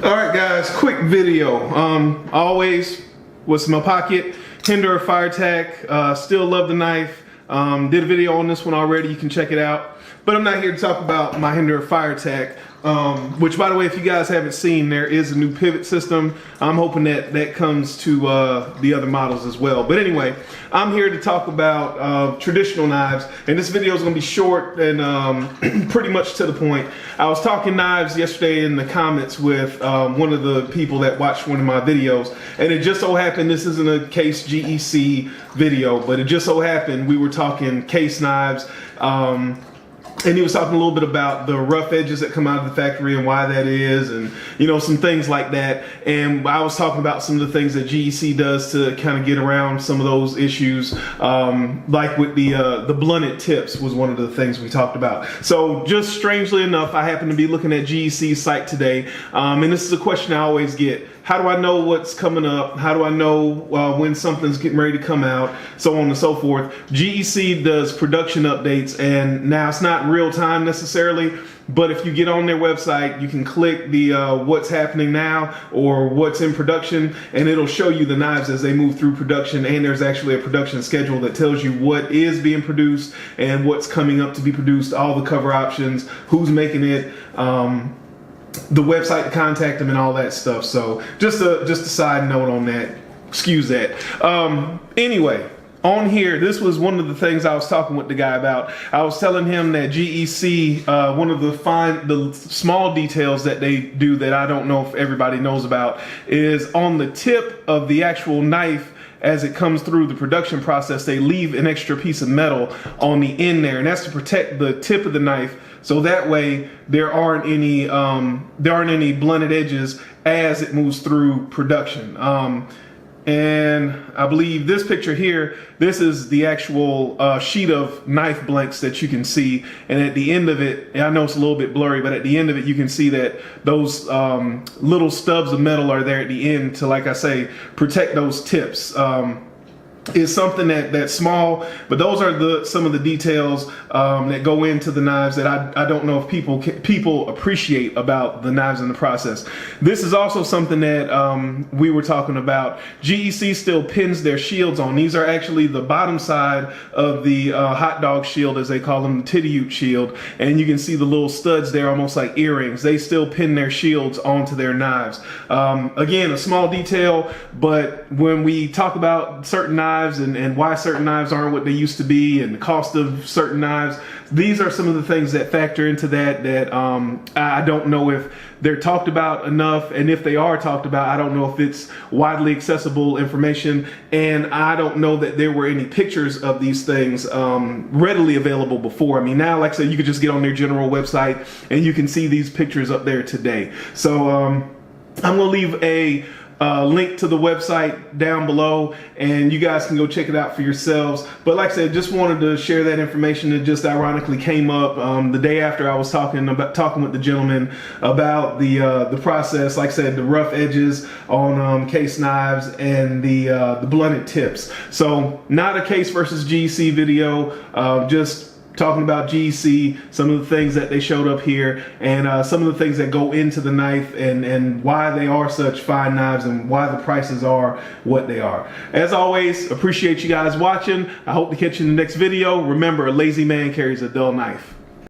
All right, guys, quick video. Always, what's in my pocket? Hinder fire attack. Still love the knife. Did a video on this one already. You can check it out. But I'm not here to talk about my Hinder fire attack. Which, by the way, if you guys haven't seen, there is a new pivot system. I'm hoping that that comes to the other models as well. But anyway, I'm here to talk about traditional knives, and this video is going to be short and pretty much to the point. I was talking knives yesterday in the comments with one of the people that watched one of my videos, and it just so happened this isn't a Case GEC video, but it just so happened we were talking Case knives. And he was talking a little bit about the rough edges that come out of the factory and why that is, and you know, some things like that. And I was talking about some of the things that GEC does to kind of get around some of those issues, like with the blunted tips was one of the things we talked about. So just strangely enough, I happened to be looking at GEC's site today, and this is a question I always get. How do I know what's coming up? How do I know when something's getting ready to come out? So on and so forth. GEC does production updates, and now it's not real time necessarily, but if you get on their website, you can click the what's happening now or what's in production, and it'll show you the knives as they move through production. And there's actually a production schedule that tells you what is being produced and what's coming up to be produced, all the cover options, who's making it, the website to contact them, and all that stuff. So just a side note on that. Excuse that. Anyway, on here, this was one of the things I was talking with the guy about. I was telling him that GEC, one of the small details that they do that I don't know if everybody knows about, is on the tip of the actual knife. As it comes through the production process, they leave an extra piece of metal on the end there, and that's to protect the tip of the knife, so that way there aren't any blunted edges as it moves through production. And I believe this picture here, this is the actual sheet of knife blanks that you can see, and at the end of it, and I know it's a little bit blurry, but at the end of it you can see that those little stubs of metal are there at the end to, like I say, protect those tips. Is something that's small, but those are some of the details that go into the knives that I don't know if people appreciate about the knives in the process. This is also something that we were talking about. GEC still pins their shields on. These are actually the bottom side of the hot dog shield, as they call them, the titty shield, and you can see the little studs there, almost like earrings. They still pin their shields onto their knives. Again, a small detail, but when we talk about certain knives and why certain knives aren't what they used to be, and the cost of certain knives, these are some of the things that factor into that I don't know if they're talked about enough, and if they are talked about, I don't know if it's widely accessible information, and I don't know that there were any pictures of these things readily available before. I mean, now, like I said, you could just get on their general website and you can see these pictures up there today. So I'm gonna leave a link to the website down below, and you guys can go check it out for yourselves. But like I said, just wanted to share that information. It just ironically came up the day after I was talking with the gentleman about the process. Like I said, the rough edges on Case knives and the blunted tips. So not a Case versus GEC video, just talking about GEC, some of the things that they showed up here, and some of the things that go into the knife, and why they are such fine knives, and why the prices are what they are. As always, appreciate you guys watching. I hope to catch you in the next video. Remember, a lazy man carries a dull knife.